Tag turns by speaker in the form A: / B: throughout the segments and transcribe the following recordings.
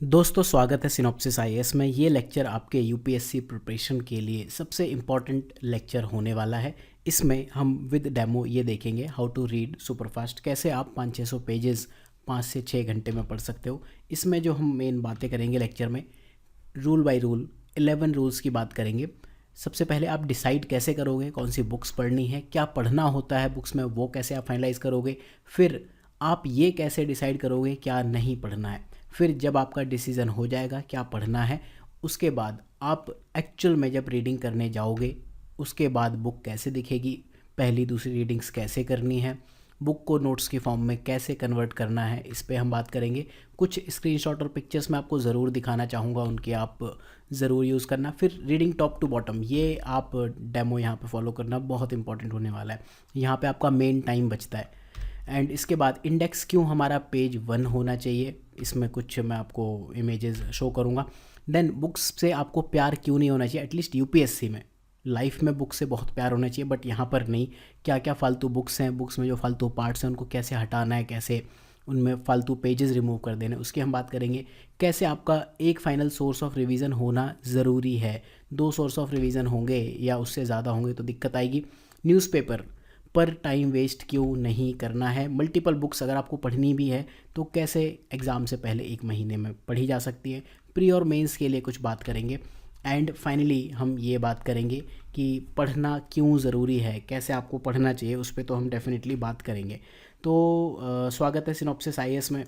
A: दोस्तों स्वागत है सिनॉप्सिस आईएएस में। ये लेक्चर आपके यूपीएससी प्रिपरेशन के लिए सबसे इम्पॉर्टेंट लेक्चर होने वाला है। इसमें हम विद डेमो ये देखेंगे हाउ टू रीड सुपरफास्ट, कैसे आप 500-600 पेजेस 5 से 6 घंटे में पढ़ सकते हो। इसमें जो हम मेन बातें करेंगे लेक्चर में, रूल बाय रूल 11 रूल्स की बात करेंगे। सबसे पहले आप डिसाइड कैसे करोगे कौन सी बुक्स पढ़नी है, क्या पढ़ना होता है बुक्स में, वो कैसे आप फाइनलाइज करोगे। फिर आप ये कैसे डिसाइड करोगे क्या नहीं पढ़ना है। फिर जब आपका डिसीज़न हो जाएगा क्या पढ़ना है, उसके बाद आप एक्चुअल में जब रीडिंग करने जाओगे उसके बाद बुक कैसे दिखेगी, पहली दूसरी रीडिंग्स कैसे करनी है, बुक को नोट्स की फॉर्म में कैसे कन्वर्ट करना है, इस पे हम बात करेंगे। कुछ स्क्रीनशॉट और पिक्चर्स मैं आपको ज़रूर दिखाना चाहूँगा, उनके आप ज़रूर यूज़ करना। फिर रीडिंग टॉप टू बॉटम, ये आप डेमो यहाँ पे फॉलो करना, बहुत इंपॉर्टेंट होने वाला है। यहाँ पे आपका मेन टाइम बचता है। एंड इसके बाद इंडेक्स क्यों हमारा पेज 1 होना चाहिए, इसमें कुछ मैं आपको इमेजेस शो करूँगा। देन बुक्स से आपको प्यार क्यों नहीं होना चाहिए, एटलीस्ट यूपीएससी में। लाइफ में बुक से बहुत प्यार होना चाहिए बट यहाँ पर नहीं। क्या क्या फालतू बुक्स हैं, बुक्स में जो फालतू पार्ट्स हैं उनको कैसे हटाना है, कैसे उनमें फालतू पेजेस रिमूव कर देने, उसकी हम बात करेंगे। कैसे आपका एक फाइनल सोर्स ऑफ रिवीजन होना ज़रूरी है, 2 सोर्स ऑफ रिवीजन होंगे या उससे ज़्यादा होंगे तो दिक्कत आएगी। न्यूज़पेपर पर टाइम वेस्ट क्यों नहीं करना है। मल्टीपल बुक्स अगर आपको पढ़नी भी है तो कैसे एग्ज़ाम से पहले 1 महीने में पढ़ी जा सकती है। प्री और मेंस के लिए कुछ बात करेंगे। एंड फाइनली हम ये बात करेंगे कि पढ़ना क्यों ज़रूरी है, कैसे आपको पढ़ना चाहिए, उस पर तो हम डेफिनेटली बात करेंगे। तो स्वागत है सिनॉप्सिस आईएएस में।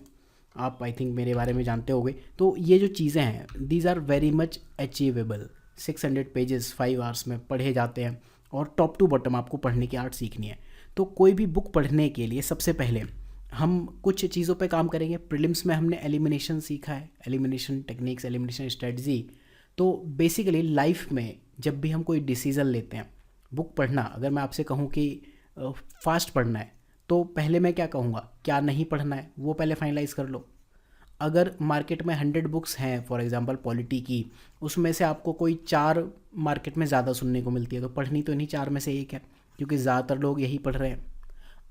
A: आप आई थिंक मेरे बारे में जानते होंगे। तो ये जो चीज़ें हैं these are very much achievable. 600 pages 5 hours में पढ़े जाते हैं और टॉप टू बॉटम आपको पढ़ने की आर्ट सीखनी है। तो कोई भी बुक पढ़ने के लिए सबसे पहले हम कुछ चीज़ों पे काम करेंगे। प्रीलिम्स में हमने एलिमिनेशन सीखा है, एलिमिनेशन टेक्निक्स, एलिमिनेशन स्ट्रेटजी। तो बेसिकली लाइफ में जब भी हम कोई डिसीज़न लेते हैं, बुक पढ़ना, अगर मैं आपसे कहूँ कि फास्ट पढ़ना है तो पहले मैं क्या कहूँगा, क्या नहीं पढ़ना है वो पहले फाइनलाइज कर लो। अगर मार्केट में 100 बुक्स हैं फॉर एग्जांपल पॉलिटी की, उसमें से आपको कोई 4 मार्केट में ज़्यादा सुनने को मिलती है तो पढ़नी तो नहीं 4 में से एक है, क्योंकि ज़्यादातर लोग यही पढ़ रहे हैं।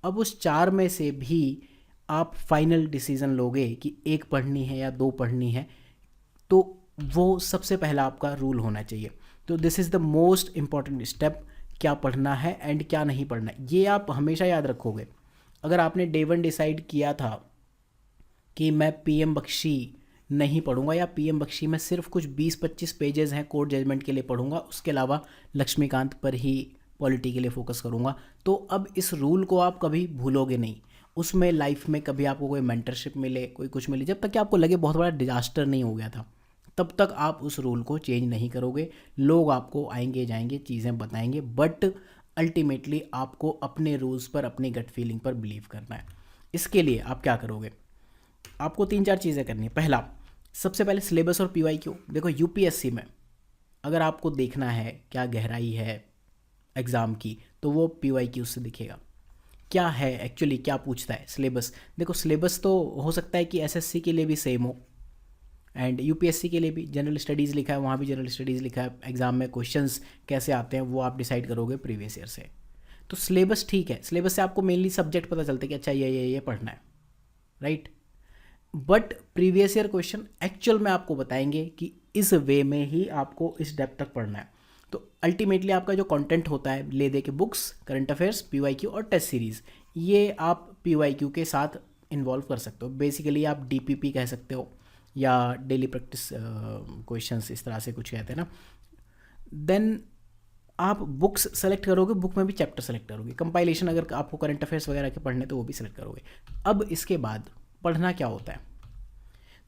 A: अब उस 4 में से भी आप फाइनल डिसीज़न लोगे कि एक पढ़नी है या 2 पढ़नी है, तो वो सबसे पहला आपका रूल होना चाहिए। तो this is the most important step, क्या पढ़ना है एंड क्या नहीं पढ़ना है, ये आप हमेशा याद रखोगे। अगर आपने डे 1 डिसाइड किया था कि मैं पीएम बख्शी नहीं पढ़ूंगा या पीएम बख्शी में सिर्फ कुछ 20-25 पेजेस हैं कोर्ट जजमेंट के लिए पढ़ूंगा, उसके अलावा लक्ष्मीकांत पर ही पॉलिटी के लिए फोकस करूंगा, तो अब इस रूल को आप कभी भूलोगे नहीं। उसमें लाइफ में कभी आपको कोई मेंटरशिप मिले, कोई कुछ मिले, जब तक कि आपको लगे बहुत बड़ा डिजास्टर नहीं हो गया था, तब तक आप उस रूल को चेंज नहीं करोगे। लोग आपको आएंगे जाएंगे, चीज़ें बताएंगे, बट अल्टीमेटली आपको अपने रूल्स पर, अपनी गट फीलिंग पर बिलीव करना है। इसके लिए आप क्या करोगे, आपको 3-4 चीज़ें करनी है। पहला, सबसे पहले सिलेबस और पीवाईक्यू देखो। यूपीएससी में अगर आपको देखना है क्या गहराई है एग्ज़ाम की, तो वो पीवाईक्यू से दिखेगा। क्या है एक्चुअली, क्या पूछता है सिलेबस। देखो सिलेबस तो हो सकता है कि एसएससी के लिए भी सेम हो एंड यूपीएससी के लिए भी। जनरल स्टडीज़ लिखा है, वहाँ भी जनरल स्टडीज़ लिखा है। एग्ज़ाम में क्वेश्चंस कैसे आते हैं वो आप डिसाइड करोगे प्रीवियस ईयर से। तो सिलेबस ठीक है, सिलेबस से आपको मेनली सब्जेक्ट पता चलता है कि अच्छा ये पढ़ना है, right. But previous year question actual में आपको बताएंगे कि इस वे में ही आपको इस डेप्थ तक पढ़ना है। तो अल्टीमेटली आपका जो कंटेंट होता है ले दे के बुक्स, करंट अफेयर्स, पीवाईक्यू और टेस्ट सीरीज़, ये आप पीवाईक्यू के साथ इन्वॉल्व कर सकते हो। बेसिकली आप डीपीपी कह सकते हो या डेली प्रैक्टिस क्वेश्चंस, इस तरह से कुछ कहते हैं ना। देन आप बुक्स सेलेक्ट करोगे, बुक में भी चैप्टर सेलेक्ट करोगे। कंपाइलेशन अगर आपको करंट अफेयर्स वगैरह के पढ़ने तो वो भी सेलेक्ट करोगे। अब इसके बाद पढ़ना क्या होता है,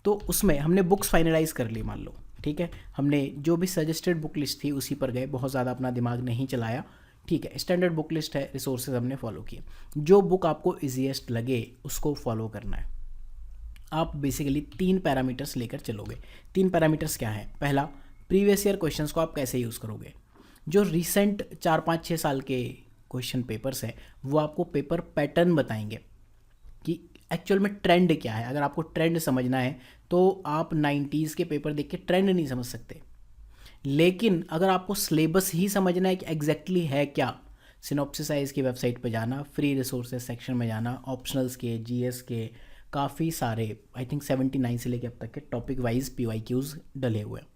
A: तो उसमें हमने बुक्स फाइनलाइज कर ली, मान लो ठीक है। हमने जो भी सजेस्टेड बुक लिस्ट थी उसी पर गए, बहुत ज़्यादा अपना दिमाग नहीं चलाया, ठीक है। स्टैंडर्ड बुक लिस्ट है, रिसोर्सेज हमने फॉलो किए। जो बुक आपको ईजीएस्ट लगे उसको फॉलो करना है। आप बेसिकली 3 पैरामीटर्स लेकर चलोगे। 3 पैरामीटर्स क्या है, पहला, प्रीवियस ईयर क्वेश्चंस को आप कैसे यूज़ करोगे। जो रिसेंट 4-5-6 साल के क्वेश्चन पेपर्स हैं वो आपको पेपर पैटर्न बताएंगे कि एक्चुअल में ट्रेंड क्या है। अगर आपको ट्रेंड समझना है तो आप 90s के पेपर देख के ट्रेंड नहीं समझ सकते, लेकिन अगर आपको सिलेबस ही समझना है कि एग्जैक्टली है क्या, सिनॉप्सिस की वेबसाइट पर जाना, फ्री रिसोर्सेज सेक्शन में जाना, ऑप्शनल्स के, जीएस के, काफ़ी सारे आई थिंक 79 से लेकर अब तक के टॉपिक वाइज PYQs डले हुए हैं।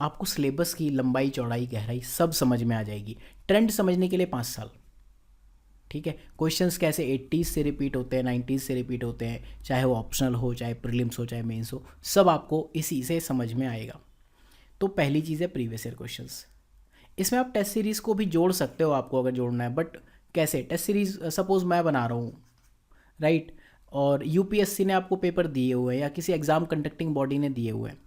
A: आपको सिलेबस की लंबाई चौड़ाई गहराई सब समझ में आ जाएगी। ट्रेंड समझने के लिए 5 साल, ठीक है। क्वेश्चंस कैसे 80s से रिपीट होते हैं, 90s से रिपीट होते हैं, चाहे वो ऑप्शनल हो, चाहे प्रीलिम्स हो, चाहे मेंस हो, सब आपको इसी से समझ में आएगा। तो पहली चीज़ है प्रीवियस ईयर क्वेश्चंस। इसमें आप टेस्ट सीरीज़ को भी जोड़ सकते हो आपको अगर जोड़ना है, बट कैसे? टेस्ट सीरीज़ सपोज़ मैं बना रहा हूँ, राइट, और यूपीएससी ने आपको पेपर दिए हुए हैं या किसी एग्ज़ाम कंडक्टिंग बॉडी ने दिए हुए हैं,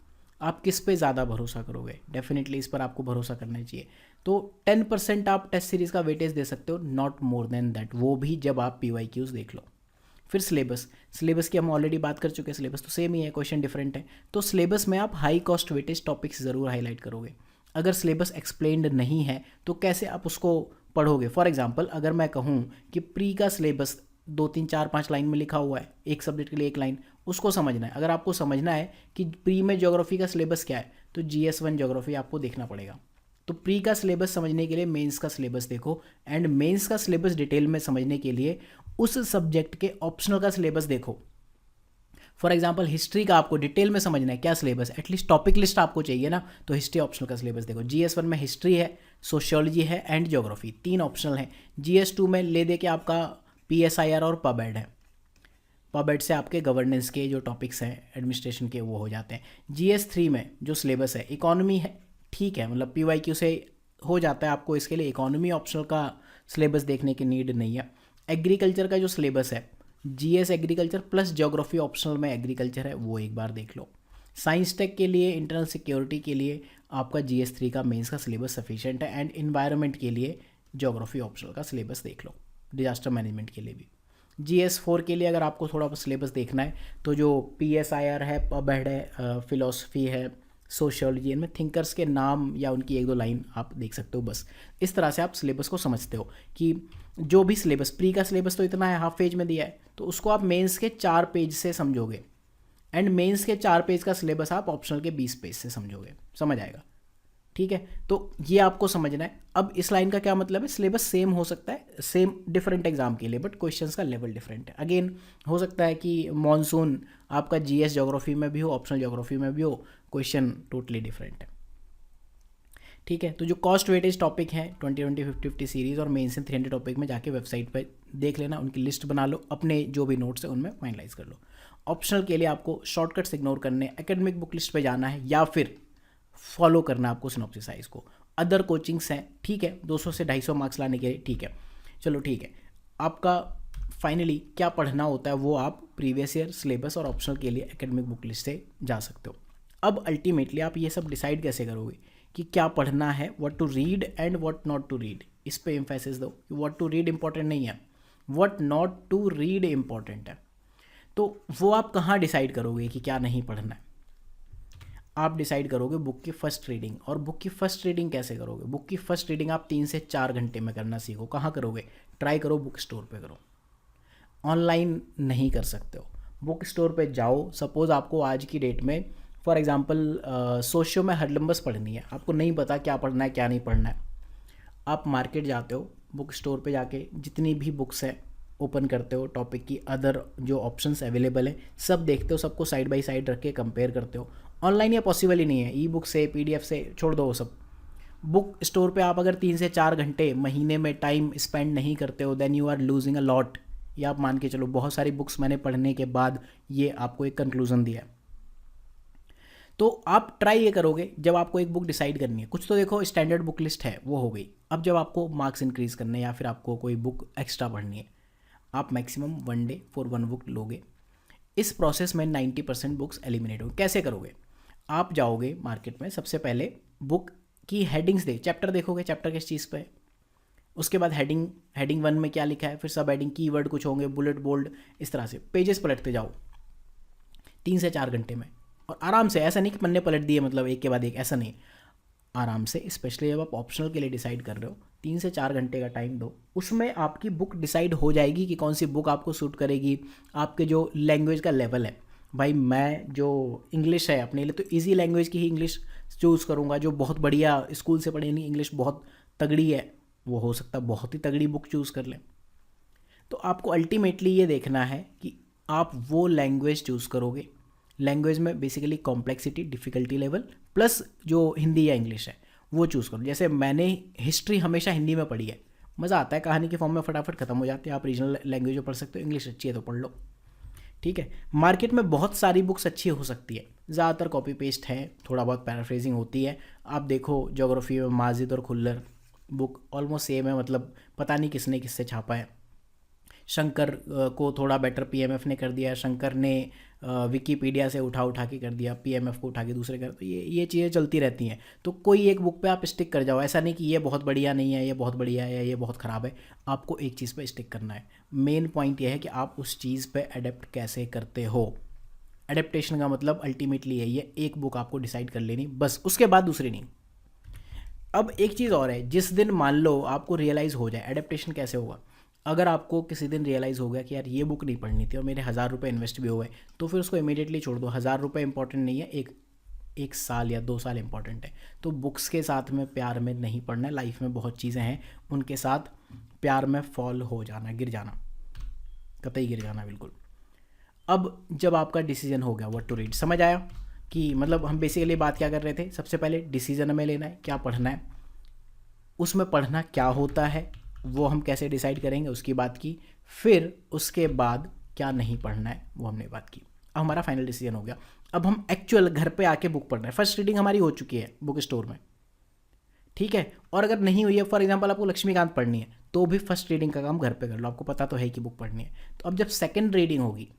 A: आप किस पे ज़्यादा भरोसा करोगे? डेफिनेटली इस पर आपको भरोसा करना चाहिए। तो 10% आप टेस्ट सीरीज़ का वेटेज दे सकते हो, नॉट मोर देन दैट, वो भी जब आप PYQs देख लो। फिर सिलेबस की हम ऑलरेडी बात कर चुके हैं, सिलेबस तो सेम ही है, क्वेश्चन डिफरेंट है। तो सिलेबस में आप हाई कॉस्ट वेटेज टॉपिक्स ज़रूर हाईलाइट करोगे। अगर सिलेबस एक्सप्लेन्ड नहीं है तो कैसे आप उसको पढ़ोगे? फॉर एग्जाम्पल अगर मैं कहूँ कि प्री का सिलेबस 2 3 4 5 लाइन में लिखा हुआ है, एक सब्जेक्ट के लिए एक लाइन, उसको समझना है। अगर आपको समझना है कि प्री में ज्योग्राफी का सिलेबस क्या है, तो GS1 ज्योग्राफी आपको देखना पड़ेगा। तो प्री का सिलेबस समझने के लिए मेंस का सिलेबस देखो, एंड मेंस का सिलेबस डिटेल में समझने के लिए उस सब्जेक्ट के ऑप्शनल का सिलेबस देखो। फॉर एग्जाम्पल हिस्ट्री का आपको डिटेल में समझना है क्या सिलेबस, एटलीस्ट टॉपिक लिस्ट आपको चाहिए ना, तो हिस्ट्री ऑप्शनल का सिलेबस देखो। GS1 में हिस्ट्री है, सोशियोलॉजी है एंड ज्योग्राफी, 3 ऑप्शनल हैं। GS2 में ले दे के आपका PSIR और पबेड है। पबेड से आपके गवर्नेंस के जो टॉपिक्स हैं, एडमिनिस्ट्रेशन के, वो हो जाते हैं। GS3 में जो सिलेबस है इकोनॉमी है, ठीक है, मतलब PYQ से हो जाता है, आपको इसके लिए इकोनॉमी ऑप्शनल का सिलेबस देखने की नीड नहीं है। एग्रीकल्चर का जो सिलेबस है, GS agriculture plus geography optional में एग्रीकल्चर है, वो एक बार देख लो। साइंस टेक के लिए, इंटरनल सिक्योरिटी के लिए आपका GS3 का मेंस का सिलेबस सफिशिएंट है, एंड इन्वायरमेंट के लिए ज्योग्राफी ऑप्शनल का सिलेबस देख लो, डिजास्टर मैनेजमेंट के लिए भी। GS4 के लिए अगर आपको थोड़ा सिलेबस देखना है तो जो PSIR है, पबेड है, फिलोसफी है, सोशियोलॉजी, इनमें थिंकर्स के नाम या उनकी 1-2 लाइन आप देख सकते हो। बस इस तरह से आप सिलेबस को समझते हो कि जो भी सिलेबस, प्री का सिलेबस तो इतना है, हाफ पेज में दिया है, तो उसको आप मेंस के 4 पेज से समझोगे, एंड मेंस के 4 पेज का सिलेबस आप ऑप्शनल के 20 पेज से समझोगे, समझ आएगा, ठीक है। तो ये आपको समझना है। अब इस लाइन का क्या मतलब है? सिलेबस सेम हो सकता है, सेम डिफरेंट एग्जाम के लिए, बट क्वेश्चंस का लेवल डिफरेंट है। अगेन हो सकता है कि मॉनसून आपका GS ज्योग्राफी में भी हो, ऑप्शनल ज्योग्राफी में भी हो, क्वेश्चन टोटली डिफरेंट है, ठीक है। तो जो कॉस्ट वेटेज टॉपिक है 20 50 सीरीज़ और मेंस 300 टॉपिक में जाके वेबसाइट पर देख लेना, उनकी लिस्ट बना लो, अपने जो भी नोट्स है उनमें फाइनलाइज कर लो। ऑप्शनल के लिए आपको शॉर्टकट्स इग्नोर करने, एकेडमिक बुक लिस्ट पे जाना है या फिर फॉलो करना आपको सिनॉप्सिस को। अदर कोचिंग्स हैं, ठीक है, 200 से 250 मार्क्स लाने के लिए, ठीक है, चलो ठीक है। आपका फाइनली क्या पढ़ना होता है वो आप प्रीवियस ईयर सिलेबस और ऑप्शनल के लिए एकेडमिक बुक लिस्ट से जा सकते हो। अब अल्टीमेटली आप ये सब डिसाइड कैसे करोगे कि क्या पढ़ना है, what to read and what not to read? इस पे एम्फेसिस दो। व्हाट टू रीड इंपॉर्टेंट नहीं है, what not to read important है। तो वो आप कहाँ डिसाइड करोगे कि क्या नहीं पढ़ना है? आप डिसाइड करोगे बुक की फर्स्ट रीडिंग। और बुक की फर्स्ट रीडिंग कैसे करोगे? बुक की फर्स्ट रीडिंग आप 3 से 4 घंटे में करना सीखो। कहाँ करोगे? ट्राई करो बुक स्टोर पे करो, ऑनलाइन नहीं कर सकते हो। बुक स्टोर पे जाओ। सपोज़ आपको आज की डेट में फॉर एग्जांपल सोशियो में हरलम्बस पढ़नी है, आपको नहीं पता क्या पढ़ना है क्या नहीं पढ़ना है, आप मार्केट जाते हो, बुक स्टोर पे जाके जितनी भी बुक्स है ओपन करते हो, टॉपिक की अदर जो ऑप्शंस अवेलेबल है सब देखते हो, सबको साइड बाय साइड रख के कंपेयर करते हो। ऑनलाइन ये पॉसिबल ही नहीं है, ई बुक से, PDF से छोड़ दो वो सब। बुक स्टोर पे आप अगर 3 से 4 घंटे महीने में टाइम स्पेंड नहीं करते हो, then you are losing a lot. ये आप मान के चलो। बहुत सारी बुक्स मैंने पढ़ने के बाद ये आपको एक कंक्लूजन दिया है। तो आप ट्राई ये करोगे, जब आपको एक बुक डिसाइड करनी है, कुछ तो देखो स्टैंडर्ड बुक लिस्ट है वो हो गई। अब जब आपको मार्क्स इंक्रीज करने या फिर आपको कोई बुक एक्स्ट्रा पढ़नी है, आप मैक्सिमम 1 डे फॉर 1 बुक लोगे। इस प्रोसेस में 90% बुक्स एलिमिनेट होंगे। कैसे करोगे? आप जाओगे मार्केट में, सबसे पहले बुक की हेडिंग्स चैप्टर देखोगे, चैप्टर किस चीज़ पे है, उसके बाद हेडिंग 1 में क्या लिखा है, फिर सब हेडिंग, कीवर्ड कुछ होंगे, बुलेट बोल्ड, इस तरह से पेजेस पलटते जाओ 3 से 4 घंटे में। और आराम से, ऐसा नहीं कि पन्ने पलट दिए मतलब एक के बाद एक, ऐसा नहीं, आराम से। स्पेशली जब आप ऑप्शनल के लिए डिसाइड कर रहे हो, 3 से 4 घंटे का टाइम दो, उसमें आपकी बुक डिसाइड हो जाएगी कि कौन सी बुक आपको सूट करेगी। आपके जो लैंग्वेज का लेवल है, भाई मैं जो इंग्लिश है अपने लिए तो इजी लैंग्वेज की ही इंग्लिश चूज़ करूँगा, जो बहुत बढ़िया स्कूल से पढ़ी नहीं इंग्लिश बहुत तगड़ी है, वो हो सकता है बहुत ही तगड़ी बुक चूज़ कर लें। तो आपको अल्टीमेटली ये देखना है कि आप वो लैंग्वेज चूज़ करोगे। लैंग्वेज में basically complexity, difficulty level plus जो हिंदी या इंग्लिश है वो चूज़ करो। जैसे मैंने हिस्ट्री हमेशा हिंदी में पढ़ी है, मज़ा आता है, कहानी के फॉर्म में फटाफट ख़त्म हो जाती है। आप रीजनल लैंग्वेज में पढ़ सकते हो, इंग्लिश अच्छी है तो पढ़ लो, ठीक है। मार्केट में बहुत सारी बुक्स अच्छी हो सकती है, ज़्यादातर कॉपी पेस्ट है, थोड़ा बहुत पैराफ्रेजिंग होती है। आप देखो ज्योग्राफी में माजिद और खुल्लर बुक ऑलमोस्ट सेम है, मतलब पता नहीं किसने किससे छापा है। शंकर को थोड़ा बेटर पीएमएफ ने कर दिया, शंकर ने विकीपीडिया से उठा के कर दिया, पीएमएफ को उठा के दूसरे कर, तो ये चीज़ें चलती रहती हैं। तो कोई एक बुक पे आप स्टिक कर जाओ, ऐसा नहीं कि ये बहुत बढ़िया नहीं है, ये बहुत बढ़िया है या ये बहुत ख़राब है। आपको एक चीज़ पे स्टिक करना है। मेन पॉइंट ये है कि आप उस चीज़ पे अडेप्ट कैसे करते हो। अडेप्टेशन का मतलब अल्टीमेटली है ये, एक बुक आपको डिसाइड कर लेनी बस, उसके बाद दूसरी नहीं। अब एक चीज़ और है, जिस दिन मान लो आपको रियलाइज़ हो जाए, एडेप्टेशन कैसे होगा, अगर आपको किसी दिन रियलाइज़ हो गया कि यार ये बुक नहीं पढ़नी थी और मेरे 1000 रुपये इन्वेस्ट भी हुए, तो फिर उसको इमीडिएटली छोड़ दो। 1000 रुपये इंपॉर्टेंट नहीं है, एक साल या 2 साल इंपॉर्टेंट है। तो बुक्स के साथ में प्यार में नहीं पढ़ना है। लाइफ में बहुत चीज़ें हैं, उनके साथ प्यार में फॉल हो जाना, गिर जाना, कतई गिर जाना बिल्कुल। अब जब आपका डिसीजन हो गया व्हाट टू रीड, समझ आया कि मतलब हम बेसिकली बात क्या कर रहे थे, सबसे पहले डिसीजन हमें लेना है क्या पढ़ना है, उसमें पढ़ना क्या होता है वो हम कैसे डिसाइड करेंगे उसकी बात की, फिर उसके बाद क्या नहीं पढ़ना है वो हमने बात की। अब हमारा फाइनल डिसीजन हो गया। अब हम एक्चुअल घर पे आके बुक पढ़ रहे हैं। फर्स्ट रीडिंग हमारी हो चुकी है बुक स्टोर में, ठीक है। और अगर नहीं हुई है, फॉर एग्जांपल आपको लक्ष्मीकांत पढ़नी है, तो भी फर्स्ट रीडिंग का काम घर पे कर लो, आपको पता तो है कि बुक पढ़नी है। तो अब जब सेकंड रीडिंग होगी,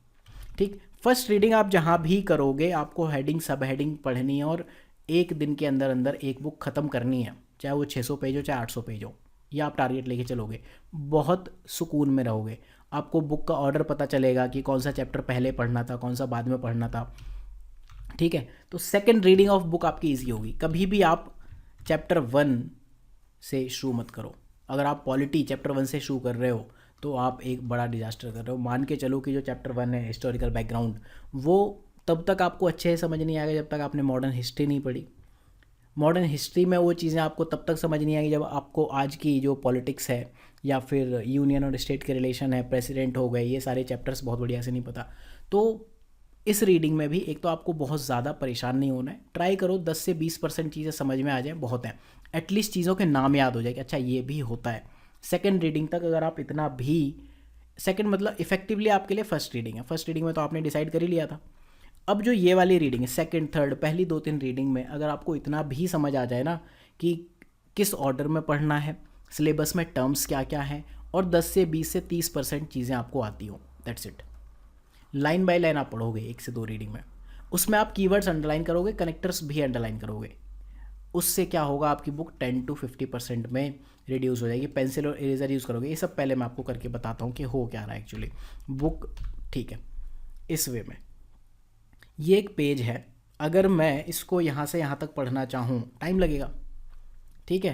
A: ठीक, फर्स्ट रीडिंग आप जहाँ भी करोगे आपको हेडिंग सब हेडिंग पढ़नी है और एक दिन के अंदर अंदर एक बुक ख़त्म करनी है, चाहे वो 600 पेज हो चाहे 800 पेज हो। या आप टारगेट लेके चलोगे, बहुत सुकून में रहोगे। आपको बुक का ऑर्डर पता चलेगा कि कौन सा चैप्टर पहले पढ़ना था, कौन सा बाद में पढ़ना था, ठीक है। तो सेकंड रीडिंग ऑफ बुक आपकी ईजी होगी। कभी भी आप चैप्टर 1 से शुरू मत करो। अगर आप पॉलिटी चैप्टर 1 से शुरू कर रहे हो तो आप एक बड़ा डिजास्टर कर रहे हो। मान के चलो कि जो चैप्टर 1 है हिस्टोरिकल बैकग्राउंड, वो तब तक आपको अच्छे से समझ नहीं आएगा जब तक आपने मॉडर्न हिस्ट्री नहीं पढ़ी। मॉडर्न हिस्ट्री में वो चीज़ें आपको तब तक समझ नहीं आएगी जब आपको आज की जो पॉलिटिक्स है या फिर यूनियन और स्टेट के रिलेशन है, प्रेसिडेंट हो गए, ये सारे चैप्टर्स बहुत बढ़िया से नहीं पता। तो इस रीडिंग में भी एक तो आपको बहुत ज़्यादा परेशान नहीं होना है। ट्राई करो 10 से 20% चीज़ें समझ में आ जाए, बहुत है। एटलीस्ट चीज़ों के नाम याद हो जाए कि अच्छा ये भी होता है। सेकंड रीडिंग तक अगर आप इतना भी, सेकंड मतलब इफेक्टिवली आपके लिए फर्स्ट रीडिंग है। फर्स्ट रीडिंग में तो आपने डिसाइड कर ही लिया था। अब जो ये वाली रीडिंग है सेकंड थर्ड, पहली 2-3 रीडिंग में अगर आपको इतना भी समझ आ जाए ना कि किस ऑर्डर में पढ़ना है, सिलेबस में टर्म्स क्या क्या हैं, और 10 से 20 से 30% चीज़ें आपको आती हो, that's it. Line by line आप पढ़ोगे 1 से 2 रीडिंग में, उसमें आप कीवर्ड्स अंडरलाइन करोगे, कनेक्टर्स भी अंडरलाइन करोगे। उससे क्या होगा, आपकी बुक 10 to 50% में रिड्यूस हो जाएगी। पेंसिल और इरेजर यूज़ करोगे, ये सब पहले मैं आपको करके बताता हूँ कि हो क्या रहा है एक्चुअली बुक, ठीक है। इस वे में ये एक पेज है, अगर मैं इसको यहाँ से यहाँ तक पढ़ना चाहूँ टाइम लगेगा, ठीक है।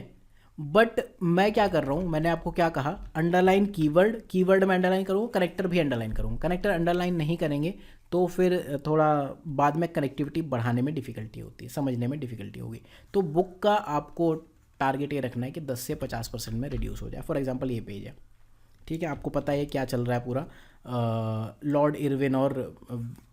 A: बट मैं क्या कर रहा हूँ, मैंने आपको क्या कहा, अंडरलाइन कीवर्ड, कीवर्ड में अंडरलाइन करूँगा, कनेक्टर भी अंडरलाइन करूँगा। कनेक्टर अंडरलाइन नहीं करेंगे तो फिर थोड़ा बाद में कनेक्टिविटी बढ़ाने में डिफ़िकल्टी होती है, समझने में डिफ़िकल्टी होगी। तो बुक का आपको टारगेट ये रखना है कि 10 से 50% में रिड्यूस हो जाए। फॉर एग्जांपल ये पेज है, ठीक है, आपको पता है क्या चल रहा है पूरा, लॉर्ड इरविन और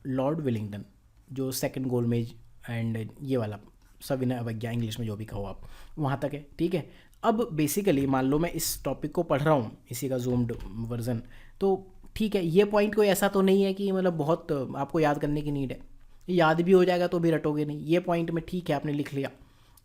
A: लॉर्ड विलिंगटन, जो सेकंड गोलमेज एंड ये वाला सविनय अवज्ञा, इंग्लिश में जो भी कहो आप, वहाँ तक है, ठीक है। अब बेसिकली मान लो मैं इस टॉपिक को पढ़ रहा हूँ, इसी का जूम्ड वर्जन, तो ठीक है, ये पॉइंट कोई ऐसा तो नहीं है कि मतलब बहुत आपको याद करने की नीड है, याद भी हो जाएगा तो भी रटोगे नहीं। ये पॉइंट में ठीक है, आपने लिख लिया,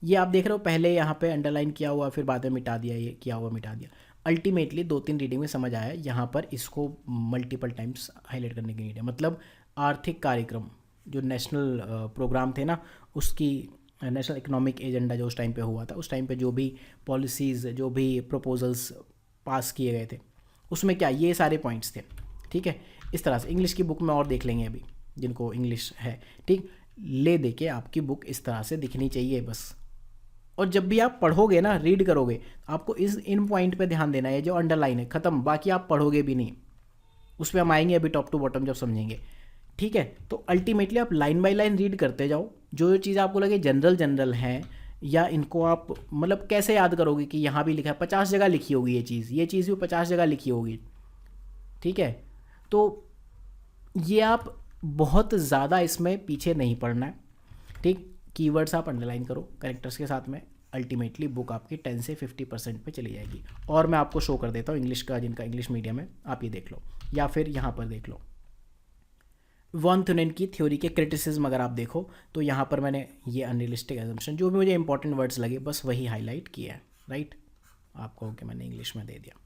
A: ये आप देख रहे हो पहले यहाँ पे अंडरलाइन किया हुआ, फिर बाद में मिटा दिया, ये किया हुआ मिटा दिया। अल्टीमेटली 2-3 रीडिंग में समझ आया, यहाँ पर इसको मल्टीपल टाइम्स हाईलाइट करने की नीड है। मतलब आर्थिक कार्यक्रम जो नेशनल प्रोग्राम थे ना, उसकी नेशनल इकोनॉमिक एजेंडा जो उस टाइम पे हुआ था, उस टाइम पे जो भी पॉलिसीज़, जो भी प्रपोजल्स पास किए गए थे, उसमें क्या ये सारे पॉइंट्स थे, ठीक है। इस तरह से इंग्लिश की बुक में और देख लेंगे अभी, जिनको इंग्लिश है, ठीक, ले दे के आपकी बुक इस तरह से दिखनी चाहिए बस। और जब भी आप पढ़ोगे ना, रीड करोगे, आपको इन पॉइंट पे ध्यान देना है, जो अंडरलाइन है ख़त्म, बाकी आप पढ़ोगे भी नहीं, उस पर हम आएंगे अभी टॉप टू बॉटम जब समझेंगे, ठीक है। तो अल्टीमेटली आप लाइन बाय लाइन रीड करते जाओ, जो जो चीज़ आपको लगे जनरल जनरल हैं, या इनको आप मतलब कैसे याद करोगे कि यहाँ भी लिखा है, 50 जगह लिखी होगी ये चीज़ भी 50 जगह लिखी होगी, ठीक है। तो ये आप बहुत ज़्यादा इसमें पीछे नहीं पड़ना है, ठीक। कीवर्ड्स आप अंडरलाइन करो कैरेक्टर्स के साथ में, अल्टीमेटली बुक आपकी 10 से 50% पे चली जाएगी। और मैं आपको शो कर देता हूँ इंग्लिश का, जिनका इंग्लिश मीडियम है आप ये देख लो, या फिर यहाँ पर देख लो वॉन थुनेन की थ्योरी के क्रिटिसिज्म। अगर आप देखो तो यहाँ पर मैंने ये अनरियलिस्टिक एजम्पशन जो भी मुझे इंपॉर्टेंट वर्ड्स लगे बस वही हाईलाइट किया है, राइट। आपको कि मैंने इंग्लिश में दे दिया,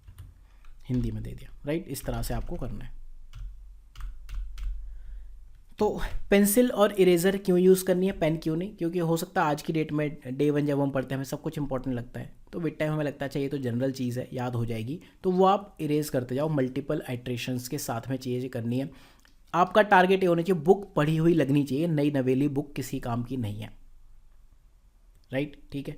A: हिंदी में दे दिया, राइट। इस तरह से आपको करना है। तो पेंसिल और इरेज़र क्यों यूज़ करनी है, पेन क्यों नहीं? क्योंकि हो सकता है आज की डेट में डे वन जब हम पढ़ते हैं हमें सब कुछ इंपॉर्टेंट लगता है, तो विद टाइम हमें लगता है अच्छा ये तो जनरल चीज़ है, याद हो जाएगी, तो वो आप इरेज करते जाओ। मल्टीपल आइट्रेशंस के साथ में चीज़ें करनी है। आपका टारगेट ये होना चाहिए बुक पढ़ी हुई लगनी चाहिए, नई नवेली बुक किसी काम की नहीं है, राइट, ठीक है।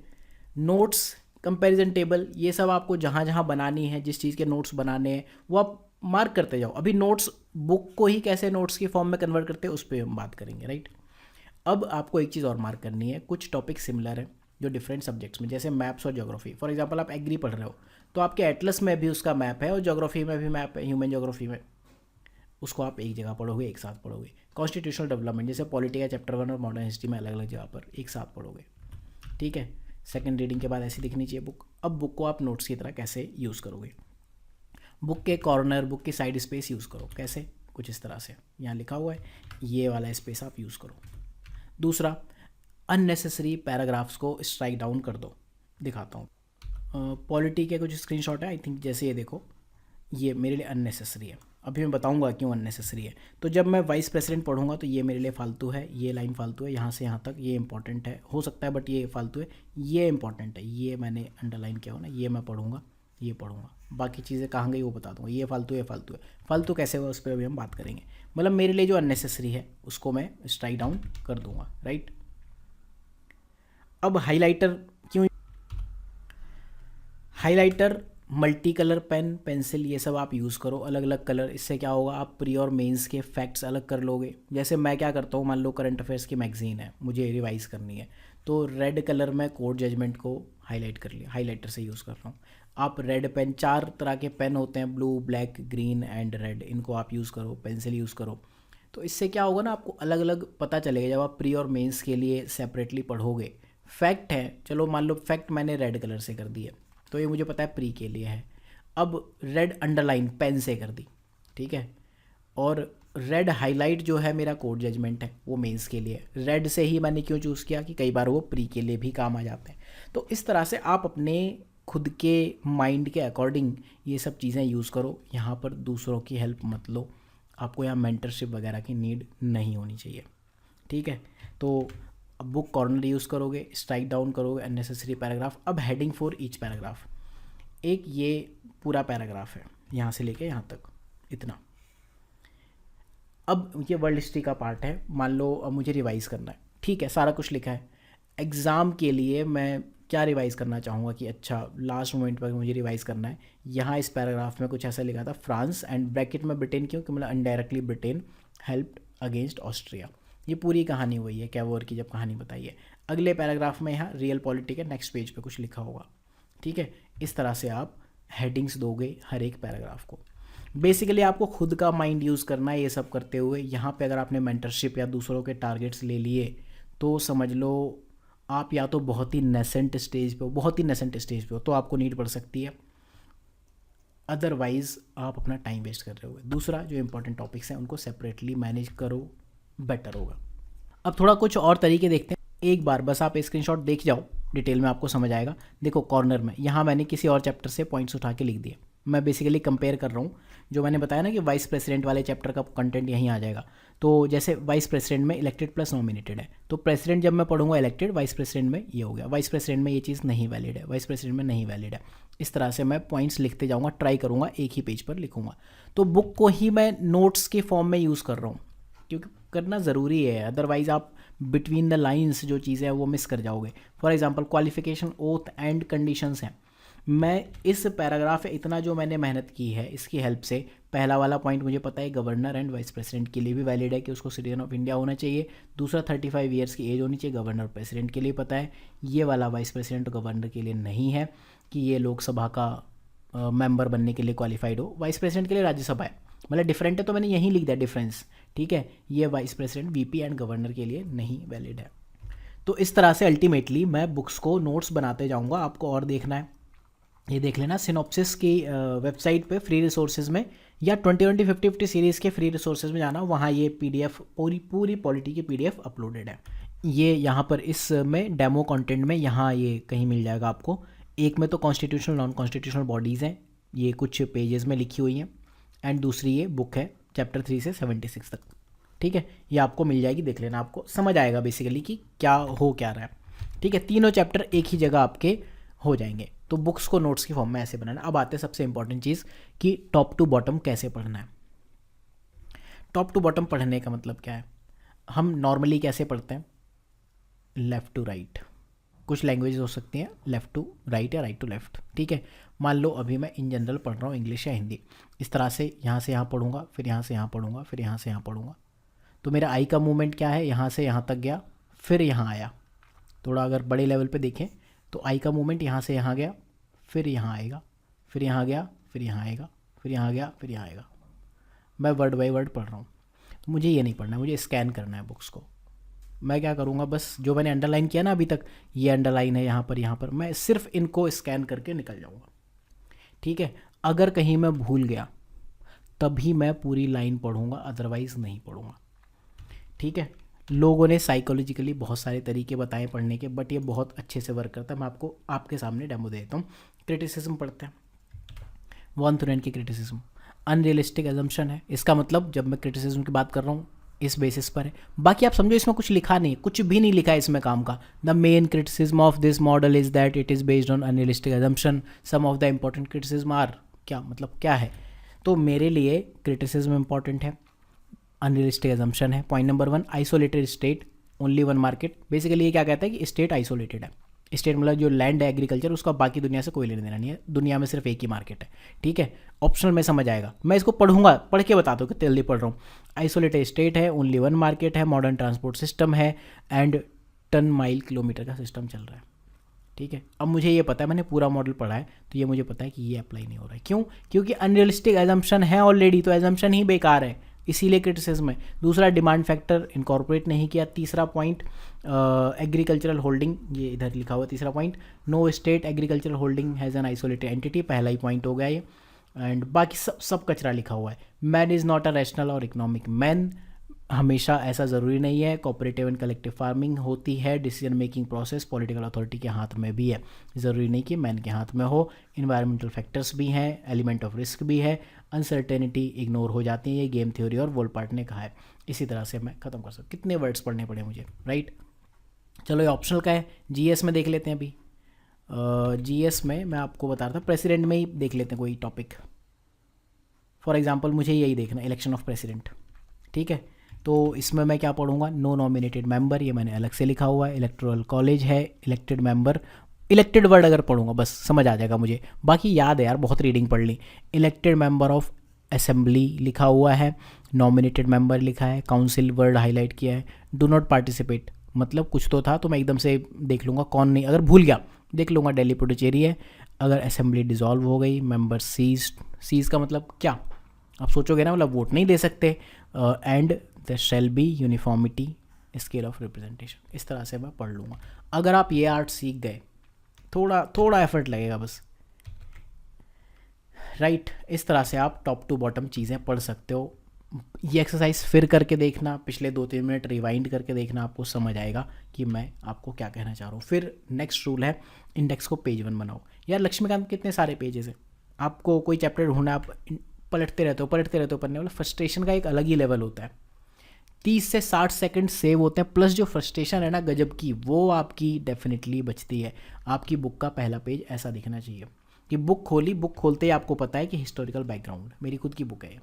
A: नोट्स, कंपैरिजन टेबल, ये सब आपको जहाँ जहाँ बनानी है, जिस चीज़ के नोट्स बनाने हैं वो आप मार्क करते जाओ। अभी नोट्स बुक को ही कैसे नोट्स की फॉर्म में कन्वर्ट करते हैं उस पर हम बात करेंगे, राइट। अब आपको एक चीज़ और मार्क करनी है, कुछ टॉपिक सिमिलर है जो डिफरेंट सब्जेक्ट्स में, जैसे मैप्स और ज्योग्राफी। फॉर एग्जांपल आप एग्री पढ़ रहे हो तो आपके एटलस में भी उसका मैप है और ज्योग्राफी में भी मैप है, ह्यूमन ज्योग्राफी में, उसको आप एक जगह पढ़ोगे, एक साथ पढ़ोगे। कॉन्स्टिट्यूशनल डेवलपमेंट जैसे पॉलिटी का चैप्टर 1 और मॉडर्न हिस्ट्री में अलग अलग जगह पर एक साथ पढ़ोगे, ठीक है। सेकंड रीडिंग के बाद ऐसी दिखनी चाहिए बुक। अब बुक को आप नोट्स की तरह कैसे यूज़ करोगे? बुक के कॉर्नर, बुक की साइड स्पेस यूज़ करो। कैसे? कुछ इस तरह से, यहाँ लिखा हुआ है, ये वाला स्पेस आप यूज़ करो। दूसरा, अननेसेसरी पैराग्राफ्स को स्ट्राइक डाउन कर दो। दिखाता हूँ, पॉलिटी के कुछ स्क्रीनशॉट है आई थिंक, जैसे ये देखो, ये मेरे लिए अननेसेसरी है। अभी मैं बताऊंगा क्यों अननेसेसरी है। तो जब मैं वाइस प्रेसिडेंट पढ़ूंगा तो ये मेरे लिए फालतू है, ये लाइन फालतू है, यहाँ से यहाँ तक ये इंपॉर्टेंट है, हो सकता है बट ये फालतू है, ये इंपॉर्टेंट है, ये मैंने अंडरलाइन किया हो ना, ये मैं पढ़ूंगा, ये पढ़ूंगा, बाकी चीज़ें कहाँ गई वो बता दूंगा। ये फालतू है, फालतू है, फालतू कैसे हुआ उस पर अभी हम बात करेंगे। मतलब मेरे लिए जो अननेसेसरी है उसको मैं स्ट्राइक डाउन कर दूंगा, राइट। अब हाईलाइटर क्यों, highlighter, multi colour pen, pencil, ये सब आप यूज़ करो अलग अलग कलर। इससे क्या होगा, आप प्री और मेंस के फैक्ट्स अलग कर लोगे। जैसे मैं क्या करता हूँ, मान लो करंट अफेयर्स की मैगजीन है, मुझे रिवाइज़ करनी है, तो रेड कलर में कोर्ट जजमेंट को हाईलाइट कर लिया, हाईलाइटर से यूज़ कर रहा हूँ। आप रेड पेन, 4 तरह के पेन होते हैं, blue, black, green and red, इनको आप यूज़ करो, पेंसिल यूज़ करो। तो इससे क्या होगा ना, आपको अलग अलग पता चलेगा जब आप प्री और मेंस के लिए सेपरेटली पढ़ोगे। फैक्ट है, चलो मान लो फैक्ट मैंने रेड कलर से कर दिया, तो ये मुझे पता है प्री के लिए है। अब रेड अंडरलाइन पेन से कर दी, ठीक है। और रेड हाईलाइट जो है मेरा कोर्ट जजमेंट है, वो मेंस के लिए। रेड से ही मैंने क्यों चूज़ किया कि कई बार वो प्री के लिए भी काम आ जाते हैं। तो इस तरह से आप अपने खुद के माइंड के अकॉर्डिंग ये सब चीज़ें यूज़ करो। यहाँ पर दूसरों की हेल्प मत लो, आपको यहाँ मेंटरशिप वगैरह की नीड नहीं होनी चाहिए, ठीक है। तो अब बुक कॉर्नर यूज़ करोगे, स्ट्राइक डाउन करोगे अननेसेसरी पैराग्राफ। अब हेडिंग फॉर ईच पैराग्राफ, एक ये पूरा पैराग्राफ है यहाँ से लेके यहाँ तक, इतना। अब ये वर्ल्ड हिस्ट्री का पार्ट है, मान लो अब मुझे रिवाइज़ करना है, ठीक है, सारा कुछ लिखा है। एग्ज़ाम के लिए मैं क्या रिवाइज़ करना चाहूँगा कि अच्छा लास्ट मोमेंट पर मुझे रिवाइज़ करना है। यहाँ इस पैराग्राफ में कुछ ऐसा लिखा था, फ्रांस एंड ब्रैकेट में ब्रिटेन, क्यों कि मतलब indirectly Britain helped against Austria. ये पूरी कहानी हुई है, क्या वॉर की जब कहानी बताई है। अगले पैराग्राफ में यहाँ रियल पॉलिटिक है, नेक्स्ट पेज पे कुछ लिखा होगा, ठीक है। इस तरह से आप हेडिंग्स दोगे हर एक पैराग्राफ को। बेसिकली आपको खुद का माइंड यूज़ करना है ये सब करते हुए। यहाँ पे अगर आपने मेंटरशिप या दूसरों के टारगेट्स ले लिए तो समझ लो आप या तो बहुत ही नेसेंट स्टेज पे हो, बहुत ही नेसेंट स्टेज पे हो, तो आपको नीड पड़ सकती है, अदरवाइज़ आप अपना टाइम वेस्ट कर रहे हो। दूसरा, जो इंपॉर्टेंट टॉपिक्स हैं उनको सेपरेटली मैनेज करो, बेटर होगा। अब थोड़ा कुछ और तरीके देखते हैं। एक बार बस आप स्क्रीनशॉट देख जाओ, डिटेल में आपको समझ आएगा। देखो कॉर्नर में यहाँ मैंने किसी और चैप्टर से पॉइंट्स उठा के लिख दिए। मैं बेसिकली कंपेयर कर रहा हूँ, जो मैंने बताया ना कि वाइस प्रेसिडेंट वाले चैप्टर का कंटेंट यहीं आ जाएगा। तो जैसे वाइस प्रेसिडेंट में इलेक्टेड प्लस नॉमिनेटेड है, तो प्रेसिडेंट जब मैं पढ़ूंगा इलेक्टेड, वाइस प्रेसिडेंट में ये हो गया, वाइस प्रेसिडेंट में ये चीज़ नहीं वैलिड है, वाइस प्रेसिडेंट में नहीं वैलिड है। इस तरह से मैं पॉइंट्स लिखते जाऊँगा, ट्राई करूँगा एक ही पेज पर लिखूँगा। तो बुक को ही मैं नोट्स के फॉर्म में यूज़ कर रहा हूँ, क्योंकि करना ज़रूरी है, अदरवाइज़ आप बिटवीन द लाइंस जो चीज़ें हैं वो मिस कर जाओगे। For example qualification, oath and conditions हैं। मैं इस पैराग्राफ इतना जो मैंने मेहनत की है इसकी हेल्प से, पहला वाला पॉइंट मुझे पता है गवर्नर एंड वाइस प्रेसिडेंट के लिए भी वैलिड है कि उसको सिटीजन ऑफ इंडिया होना चाहिए। दूसरा 35 ईयर्स की एज होनी चाहिए, गवर्नर प्रेसिडेंट के लिए पता है। ये वाला वाइस प्रेसिडेंट गवर्नर के लिए नहीं है कि ये लोकसभा का मेंबर बनने के लिए क्वालिफाइड हो। वाइस प्रेसिडेंट के लिए राज्यसभा है, मतलब डिफरेंट है तो मैंने यहीं लिख दिया डिफरेंस, ठीक है। ये vice president, VP and governor के लिए नहीं वैलिड है। तो इस तरह से अल्टीमेटली मैं बुक्स को नोट्स बनाते जाऊँगा। आपको और देखना है, ये देख लेना सिनॉप्सिस की वेबसाइट पे फ्री रिसोर्सेज में, या 20-20-50-50 सीरीज़ के फ्री रिसोर्सेज में जाना, वहाँ ये पीडीएफ पूरी पॉलिटी की पीडीएफ अपलोडेड है। ये यहाँ पर इस में डेमो कंटेंट में यहाँ ये कहीं मिल जाएगा आपको। एक में तो कॉन्स्टिट्यूशनल नॉन कॉन्स्टिट्यूशनल बॉडीज़ हैं, ये कुछ पेजेस में लिखी हुई हैं, एंड दूसरी ये बुक है चैप्टर 3 से 76 तक, ठीक है। ये आपको मिल जाएगी, देख लेना, आपको समझ आएगा बेसिकली कि क्या हो क्या रहा है, ठीक है। तीनों चैप्टर एक ही जगह आपके हो जाएंगे। तो बुक्स को नोट्स की फॉर्म में ऐसे बनाना। अब आते हैं सबसे इंपॉर्टेंट चीज़ कि टॉप टू बॉटम कैसे पढ़ना है। टॉप टू बॉटम पढ़ने का मतलब क्या है? हम नॉर्मली कैसे पढ़ते हैं? Left to right. कुछ लैंग्वेज हो सकती हैं लेफ़्ट टू राइट या राइट टू लेफ़्ट, ठीक है। मान लो अभी मैं इन जनरल पढ़ रहा हूँ इंग्लिश या हिंदी, इस तरह से यहाँ से यहाँ पढ़ूंगा, फिर यहाँ से यहाँ पढ़ूंगा, फिर यहाँ से यहाँ पढ़ूंगा। तो मेरा आई का मूवमेंट क्या है? यहाँ से यहाँ तक गया, फिर यहाँ आया। थोड़ा अगर बड़े लेवल पे देखें तो आई का मूवमेंट यहाँ से यहाँ गया, फिर यहाँ आएगा, फिर यहाँ गया, फिर यहाँ आएगा, फिर यहाँ गया, फिर यहाँ आएगा। मैं वर्ड बाय वर्ड पढ़ रहा हूँ, तो मुझे ये नहीं पढ़ना है, मुझे स्कैन करना है बुक्स को। मैं क्या करूँगा, बस जो मैंने अंडरलाइन किया ना अभी तक, ये अंडरलाइन है यहाँ पर, मैं सिर्फ इनको स्कैन करके निकल जाऊँगा, ठीक है। अगर कहीं मैं भूल गया तभी मैं पूरी लाइन पढ़ूँगा, अदरवाइज़ नहीं पढ़ूँगा, ठीक है। लोगों ने साइकोलॉजिकली बहुत सारे तरीके बताए पढ़ने के, बट ये बहुत अच्छे से वर्क करता है। मैं आपको आपके सामने डेमो देता हूँ। क्रिटिसिज्म पढ़ते हैं, वन थ्रू एंड की क्रिटिसिज्म अनरियलिस्टिक एजम्पशन है। इसका मतलब जब मैं क्रिटिसिज्म की बात कर रहा हूँ इस बेसिस पर है, बाकी आप समझो इसमें कुछ लिखा नहीं, कुछ भी नहीं लिखा है इसमें काम का। The main criticism of this model is that it is based on unrealistic assumption, some of the important criticism are, क्या मतलब क्या है? तो मेरे लिए क्रिटिसिज्म इंपॉर्टेंट है, अनरियलिस्टिक एजम्पशन है। Point number 1, isolated state, only one market. Basically ये क्या कहता है कि स्टेट आइसोलेटेड है। स्टेट मतलब जो लैंड है एग्रीकल्चर, उसका बाकी दुनिया से कोई लेना देना नहीं है, दुनिया में सिर्फ एक ही मार्केट है, ठीक है। ऑप्शनल में समझ आएगा, मैं इसको पढ़ूंगा, पढ़ के बताता हूँ कितनी जल्दी पढ़ रहा हूँ। आइसोलेटेड स्टेट है, ओनली वन मार्केट है, मॉडर्न ट्रांसपोर्ट सिस्टम है, एंड टन माइल किलोमीटर का सिस्टम चल रहा है, ठीक है। अब मुझे ये पता है, मैंने पूरा मॉडल पढ़ा है, तो ये मुझे पता है कि ये अप्लाई नहीं हो रहा है। क्यों? क्योंकि अनरियलिस्टिक एजम्पशन है ऑलरेडी, तो एजम्पशन ही बेकार है, इसीलिए क्रिटिसिज्म है। दूसरा, डिमांड फैक्टर इनकॉर्पोरेट नहीं किया। तीसरा पॉइंट, एग्रीकल्चरल होल्डिंग, ये इधर लिखा हुआ तीसरा point, no state agricultural holding has an isolated entity, पहला ही पॉइंट हो गया ये। एंड बाकी सब कचरा लिखा हुआ है। Man is not a rational और इकोनॉमिक मैन, हमेशा ऐसा ज़रूरी नहीं है। कोऑपरेटिव एंड कलेक्टिव फार्मिंग होती है। Decision making process political authority के हाथ में भी है, ज़रूरी नहीं कि मैन के हाथ में हो। इन्वायरमेंटल फैक्टर्स भी हैं, एलिमेंट ऑफ रिस्क भी है, अनसर्टेनिटी इग्नोर हो जाती है, ये गेम थ्योरी और वोल्पार्ट ने कहा है। इसी तरह से मैं ख़त्म कर सकता हूँ। कितने वर्ड्स पढ़ने पड़े मुझे, राइट। चलो ये ऑप्शनल का है, जीएस में देख लेते हैं अभी। जीएस में मैं आपको बता रहा था, प्रेसिडेंट में ही देख लेते हैं कोई टॉपिक। फॉर एग्जांपल मुझे यही देखना, इलेक्शन ऑफ प्रेसिडेंट, ठीक है। तो इसमें मैं क्या पढ़ूंगा? नो नॉमिनेटेड मेंबर, ये मैंने अलग से लिखा हुआ है। इलेक्टोरल कॉलेज है, इलेक्टेड मेंबर, इलेक्टेड वर्ड अगर पढ़ूंगा बस समझ आ जाएगा मुझे, बाकी याद है यार, बहुत रीडिंग पढ़ ली। इलेक्टेड मेंबर ऑफ असेंबली लिखा हुआ है, नॉमिनेटेड मेंबर लिखा है, काउंसिल वर्ड हाईलाइट किया है। डू नॉट पार्टिसिपेट मतलब कुछ तो था, तो मैं एकदम से देख लूँगा कौन नहीं, अगर भूल गया देख लूँगा, दिल्ली पुडुचेरी है। अगर असेंबली डिसॉल्व हो गई, मेंबर सीज का मतलब क्या आप सोचोगे ना, मतलब वोट नहीं दे सकते। And the shall be uniformity scale of representation, इस तरह से मैं पढ़ लूँगा। अगर आप ये आर्ट सीख गए, थोड़ा एफर्ट लगेगा बस, राइट। इस तरह से आप टॉप टू बॉटम चीज़ें पढ़ सकते हो। ये एक्सरसाइज फिर करके देखना, पिछले 2-3 मिनट रिवाइंड करके देखना, आपको समझ आएगा कि मैं आपको क्या कहना चाह रहा हूँ। फिर नेक्स्ट रूल है, इंडेक्स को पेज 1 बनाओ। यार लक्ष्मीकांत कितने सारे पेजेस हैं, आपको कोई चैप्टर ढूंढना, आप पलटते रहते हो पढ़ने वाला, फ्रस्ट्रेशन का एक अलग ही लेवल होता है। 30 से 60 सेकंड सेव होते हैं, प्लस जो फ्रस्ट्रेशन है ना गजब की, वो आपकी डेफिनेटली बचती है। आपकी बुक का पहला पेज ऐसा दिखना चाहिए कि बुक खोलते ही आपको पता है कि हिस्टोरिकल बैकग्राउंड, मेरी खुद की बुक है,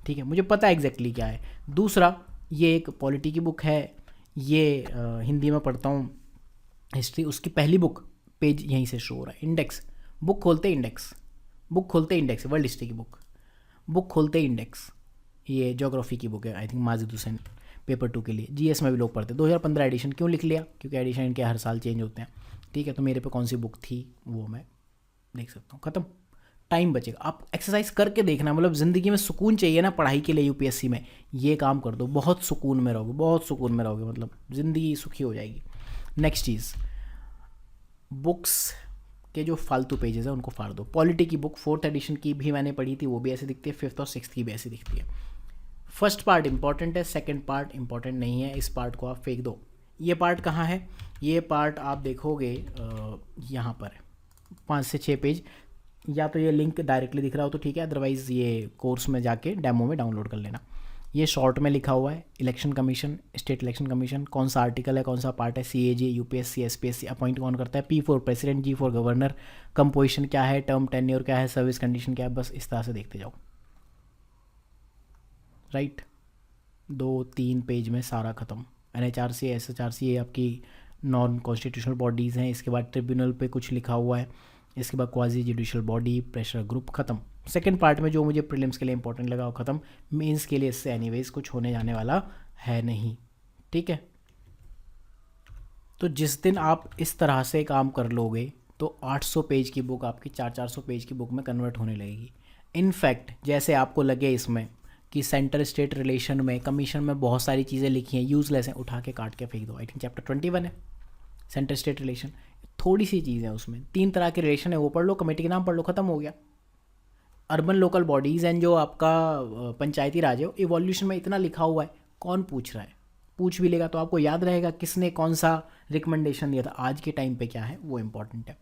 A: ठीक है, मुझे पता है एग्जैक्टली क्या है। दूसरा, ये एक पॉलिटी की बुक है, ये हिंदी में पढ़ता हूँ हिस्ट्री, उसकी पहली बुक पेज यहीं से शो हो रहा है। इंडेक्स, बुक खोलते इंडेक्स, वर्ल्ड हिस्ट्री की बुक खोलते इंडेक्स। ये ज्योग्राफी की बुक है, I think Majid Hussain, paper 2 के लिए। जीएस में भी लोग पढ़ते हैं। 2015 एडिशन क्यों लिख लिया? क्योंकि एडिशन इनके हर साल चेंज होते हैं, ठीक है। तो मेरे पे कौन सी बुक थी वो मैं देख सकता हूँ, ख़त्म। टाइम बचेगा। आप एक्सरसाइज करके देखना, मतलब ज़िंदगी में सुकून चाहिए ना पढ़ाई के लिए यूपीएससी में, ये काम कर दो, बहुत सुकून में रहोगे, बहुत सुकून में रहोगे, मतलब ज़िंदगी सुखी हो जाएगी। नेक्स्ट चीज़, बुक्स के जो फालतू पेजेस हैं उनको फाड़ दो। पॉलिटी की बुक 4th एडिशन की भी मैंने पढ़ी थी, वो भी ऐसी दिखती है, 5th और 6th की भी ऐसी दिखती है। फर्स्ट पार्ट इंपॉर्टेंट है, सेकंड पार्ट इंपॉर्टेंट नहीं है, इस पार्ट को आप फेंक दो। ये पार्ट कहाँ है? ये पार्ट आप देखोगे यहाँ पर 5 से 6 पेज, या तो ये लिंक डायरेक्टली दिख रहा हो तो ठीक है, अदरवाइज़ ये कोर्स में जाके डेमो में डाउनलोड कर लेना। ये शॉर्ट में लिखा हुआ है, election commission, state election commission, कौन सा आर्टिकल है, कौन सा पार्ट है, सीएजी, यूपीएससी, एसपीएससी अपॉइंट कौन करता है, P for president, G for governor, composition क्या है, टर्म टेन्योर क्या है, सर्विस कंडीशन क्या है, बस इस तरह से देखते जाओ। राइट, 2-3 पेज में सारा ख़त्म। एनएचआरसी, एसएचआरसी, ये आपकी नॉन कॉन्स्टिट्यूशनल बॉडीज़ हैं। इसके बाद ट्रिब्यूनल पे कुछ लिखा हुआ है, इसके बाद quasi judicial body, pressure group, ख़त्म। सेकंड पार्ट में जो मुझे प्रीलिम्स के लिए इंपॉर्टेंट लगा वो ख़त्म। मेंस के लिए इससे एनीवेज कुछ होने जाने वाला है नहीं, ठीक है। तो जिस दिन आप इस तरह से काम कर लोगे तो 800 पेज की बुक आपकी 400 पेज की बुक में कन्वर्ट होने लगेगी। इनफैक्ट जैसे आपको लगे इसमें कि सेंटर स्टेट रिलेशन में, कमीशन में बहुत सारी चीज़ें लिखी हैं, यूज़लेस हैं, उठा के काट के फेंक दो। आई थिंक चैप्टर 21 है सेंटर स्टेट रिलेशन, थोड़ी सी चीज़ है उसमें, 3 तरह के रिलेशन है, वो पढ़ लो, कमेटी के नाम पढ़ लो, ख़त्म हो गया। अर्बन लोकल बॉडीज़ एंड जो आपका पंचायती राज है, इवोल्यूशन में इतना लिखा हुआ है, कौन पूछ रहा है? पूछ भी लेगा तो आपको याद रहेगा किसने कौन सा रिकमेंडेशन दिया था, आज के टाइम पे क्या है वो इंपॉर्टेंट है।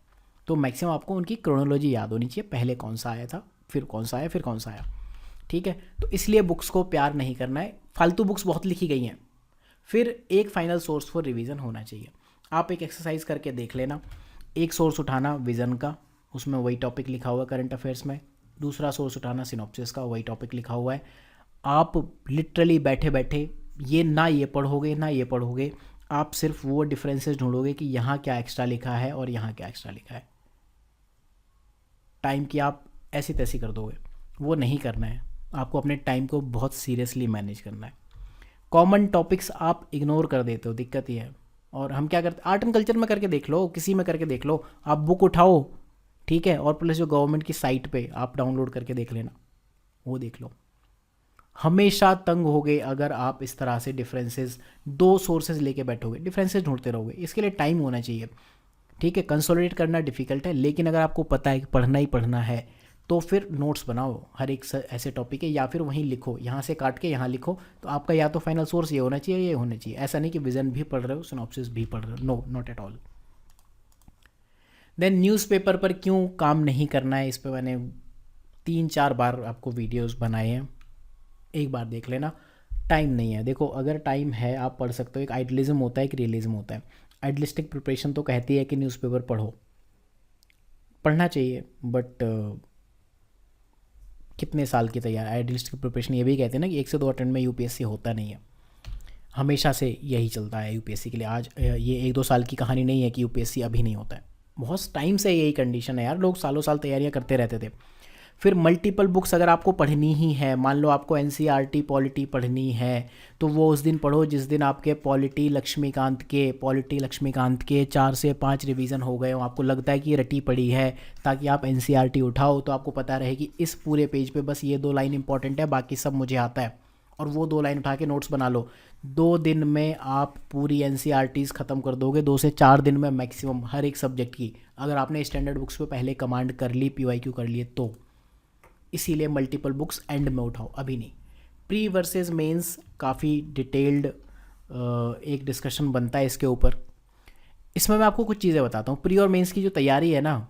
A: तो मैक्सिमम आपको उनकी क्रोनोलॉजी याद होनी चाहिए, पहले कौन सा आया था, फिर कौन सा आया, फिर कौन सा आया, ठीक है। तो इसलिए बुक्स को प्यार नहीं करना है, फालतू बुक्स बहुत लिखी गई हैं। फिर एक फाइनल सोर्स फॉर रिवीजन होना चाहिए। आप एक एक्सरसाइज करके देख लेना, एक सोर्स उठाना विज़न का, उसमें वही टॉपिक लिखा हुआ है करंट अफेयर्स में, दूसरा सोर्स उठाना सिनॉप्सिस का, वही टॉपिक लिखा हुआ है। आप लिटरली बैठे बैठे ये पढ़ोगे ना ये पढ़ोगे, आप सिर्फ वो डिफरेंसेस ढूंढोगे कि यहाँ क्या एक्स्ट्रा लिखा है और यहाँ क्या एक्स्ट्रा लिखा है। टाइम की आप ऐसी तैसी कर दोगे, वो नहीं करना है। आपको अपने टाइम को बहुत सीरियसली मैनेज करना है। कॉमन टॉपिक्स आप इग्नोर कर देते हो, दिक्कत ये है। और हम क्या करते, आर्ट एंड कल्चर में करके देख लो, किसी में करके देख लो, आप बुक उठाओ, ठीक है, और प्लस जो गवर्नमेंट की साइट पे आप डाउनलोड करके देख लेना, वो देख लो। हमेशा तंग होगे अगर आप इस तरह से डिफरेंसेस, 2 सोर्सेज लेके बैठोगे, डिफरेंसेस ढूंढते रहोगे। इसके लिए टाइम होना चाहिए, ठीक है। कंसोलिडेट करना डिफिकल्ट है, लेकिन अगर आपको पता है कि पढ़ना ही पढ़ना है तो फिर नोट्स बनाओ हर एक ऐसे टॉपिक है, या फिर वहीं लिखो, यहाँ से काट के यहाँ लिखो। तो आपका या तो फाइनल सोर्स ये होना चाहिए, ये होना चाहिए। ऐसा नहीं कि विजन भी पढ़ रहे हो, सिनॉप्सिस भी पढ़ रहे हो, no, not at all. Then newspaper पर क्यों काम नहीं करना है, इस पर मैंने 3-4 बार आपको वीडियोस बनाए हैं, एक बार देख लेना। टाइम नहीं है, देखो अगर टाइम है आप पढ़ सकते हो। एक आइडियलिज्म होता है, एक रियलिज्म होता है। आइडियलिस्टिक प्रिपरेशन तो कहती है कि न्यूज़पेपर पढ़ो, पढ़ना चाहिए, बट कितने साल की तैयारी। आइडियलिस्टिक प्रिपरेशन ये भी कहते हैं ना कि 1 से 2 अटेम्प्ट में यूपीएससी होता नहीं है, हमेशा से यही चलता है यूपीएससी के लिए। आज ये 1-2 साल की कहानी नहीं है कि यूपीएससी अभी नहीं होता है, बहुत टाइम से यही कंडीशन है यार, लोग सालों साल तैयारियां करते रहते थे। फिर मल्टीपल बुक्स अगर आपको पढ़नी ही है, मान लो आपको एनसीईआरटी पॉलिटी पढ़नी है, तो वो उस दिन पढ़ो जिस दिन आपके पॉलिटी लक्ष्मीकांत के 4 से 5 रिवीजन हो गए हो, आपको लगता है कि ये रटी पड़ी है, ताकि आप एनसीईआरटी उठाओ तो आपको पता रहे कि इस पूरे पेज पे बस ये 2 लाइन इंपॉर्टेंट है, बाकी सब मुझे आता है, और वो 2 लाइन उठा के नोट्स बना लो। 2 दिन में आप पूरी एनसीईआरटीज़ ख़त्म कर दोगे, 2 से 4 दिन में मैक्सिमम हर एक सब्जेक्ट की, अगर आपने स्टैंडर्ड बुक्स पे पहले कमांड कर ली, पीवाईक्यू कर लिए तो। इसीलिए मल्टीपल बुक्स एंड में उठाओ, अभी नहीं। प्री वर्सेस मेंस काफ़ी डिटेल्ड एक डिस्कशन बनता है इसके ऊपर। इसमें मैं आपको कुछ चीज़ें बताता हूँ। प्री और मेंस की जो तैयारी है ना,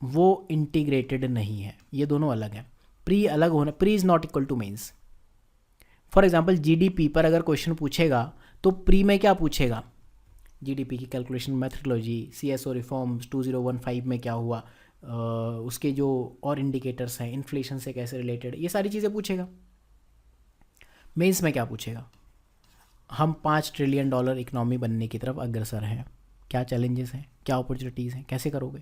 A: वो इंटीग्रेटेड नहीं है, ये दोनों अलग हैं। प्री अलग होना, pre is not equal to mains. For example GDP पर अगर क्वेश्चन पूछेगा तो प्री में क्या पूछेगा, जीडीपी की कैलकुलेशन मेथडोलॉजी, सीएसओ रिफॉर्म्स 2015 में क्या हुआ, उसके जो और इंडिकेटर्स हैं, इन्फ्लेशन से कैसे रिलेटेड, ये सारी चीज़ें पूछेगा। मेंस में क्या पूछेगा, हम $5 ट्रिलियन इकनॉमी बनने की तरफ अग्रसर हैं, क्या चैलेंजेस हैं, क्या अपॉर्चुनिटीज़ हैं, कैसे करोगे।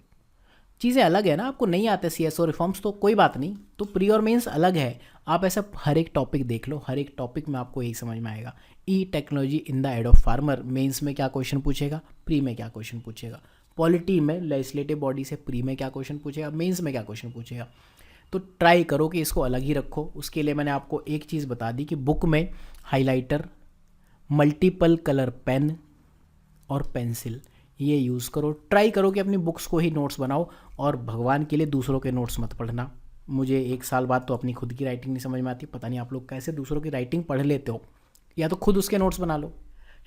A: चीज़ें अलग है ना, आपको नहीं आते सीएसओ रिफॉर्म्स तो कोई बात नहीं, तो प्री और मेंस अलग है। आप ऐसा हर एक टॉपिक देख लो, हर एक टॉपिक में आपको यही समझ में आएगा। E technology in the aid of farmer, mains में क्या क्वेश्चन पूछेगा, प्री में क्या क्वेश्चन पूछेगा। पॉलिटी में लेजिस्लेटिव बॉडी से प्री में क्या क्वेश्चन पूछेगा, मेंस में क्या क्वेश्चन पूछेगा। तो ट्राई करो कि इसको अलग ही रखो। उसके लिए मैंने आपको एक चीज़ बता दी कि बुक में हाइलाइटर, मल्टीपल कलर पेन और पेंसिल ये यूज़ करो। ट्राई करो कि अपनी बुक्स को ही नोट्स बनाओ, और भगवान के लिए दूसरों के नोट्स मत पढ़ना। मुझे 1 साल बाद तो अपनी खुद की राइटिंग नहीं समझ में आती, पता नहीं आप लोग कैसे दूसरों की राइटिंग पढ़ लेते हो। या तो खुद उसके नोट्स बना लो।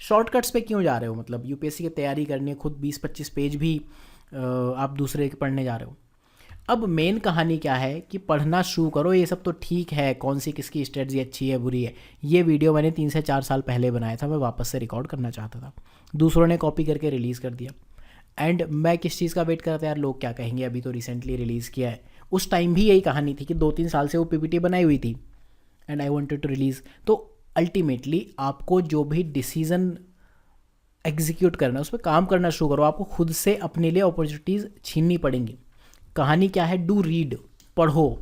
A: शॉर्टकट्स पे क्यों जा रहे हो? मतलब यूपीएससी की तैयारी करनी है, खुद 20-25 पेज भी आप दूसरे के पढ़ने जा रहे हो। अब मेन कहानी क्या है कि पढ़ना शुरू करो। ये सब तो ठीक है, कौन सी किसकी स्ट्रेटजी अच्छी है बुरी है, ये वीडियो मैंने 3 से 4 साल पहले बनाया था, मैं वापस से रिकॉर्ड करना चाहता था, दूसरों ने कॉपी करके रिलीज़ कर दिया। एंड मैं किस चीज़ का वेट कर रहा था यार, लोग क्या कहेंगे, अभी तो रिसेंटली रिलीज़ किया है। उस टाइम भी यही कहानी थी कि 2-3 साल से वो पीपीटी बनाई हुई थी and I wanted to release. तो अल्टीमेटली आपको जो भी डिसीज़न एग्जीक्यूट करना है उस पर काम करना शुरू करो। आपको खुद से अपने लिए अपॉर्चुनिटीज़ छीननी पड़ेंगी। कहानी क्या है? डू रीड, पढ़ो।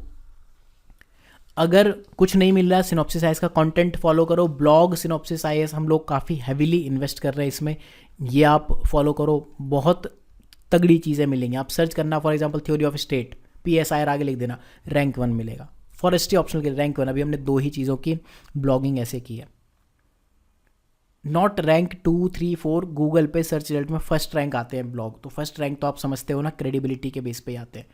A: अगर कुछ नहीं मिल रहा है, सिनॉप्सिस आईएएस का कंटेंट फॉलो करो। ब्लॉग सिनॉप्सिस आईएएस हम लोग काफ़ी हैविली इन्वेस्ट कर रहे हैं इसमें, ये आप फॉलो करो। बहुत तगड़ी चीज़ें मिलेंगी। आप सर्च करना for example theory of state, PSIR आगे लिख देना, रैंक 1 मिलेगा। फॉरेस्ट्री ऑप्शनल के रैंक 1। अभी हमने 2 ही चीज़ों की ब्लॉगिंग ऐसे की है। Not rank 2, 3, 4। गूगल पे सर्च रिजल्ट में फर्स्ट रैंक आते हैं ब्लॉग, तो फर्स्ट रैंक तो आप समझते हो ना, क्रेडिबिलिटी के बेस पे ही आते हैं।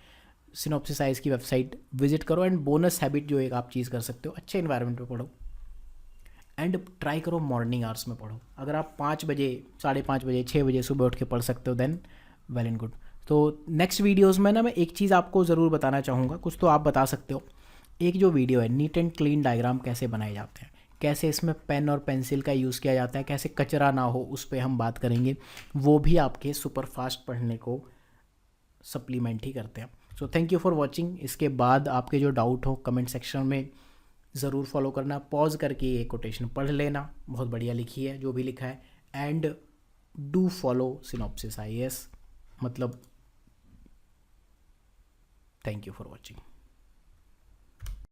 A: सिनॉप्सिस आईएएस की वेबसाइट विजिट करो। एंड बोनस हैबिट जो एक आप चीज़ कर सकते हो, अच्छे इन्वायरमेंट पे पढ़ो एंड ट्राई करो मॉर्निंग आवर्स में पढ़ो। अगर आप 5 बजे, 5:30 बजे, 6 बजे सुबह उठ के पढ़ सकते हो देन वेल एंड गुड। तो नेक्स्ट वीडियोज़ में ना मैं एक चीज़ आपको ज़रूर बताना चाहूँगा, कुछ तो आप बता सकते हो। एक जो वीडियो है नीट एंड क्लीन डायग्राम कैसे बनाए जाते हैं, कैसे इसमें पेन और पेंसिल का यूज़ किया जाता है, कैसे कचरा ना हो, उस पर हम बात करेंगे। वो भी आपके सुपर फास्ट पढ़ने को सप्लीमेंट ही करते हैं। So thank you for watching. इसके बाद आपके जो डाउट हो कमेंट सेक्शन में ज़रूर फॉलो करना। पॉज करके ये कोटेशन पढ़ लेना, बहुत बढ़िया लिखी है जो भी लिखा है। And do follow synopsis IAS. मतलब थैंक यू फॉर वॉचिंग।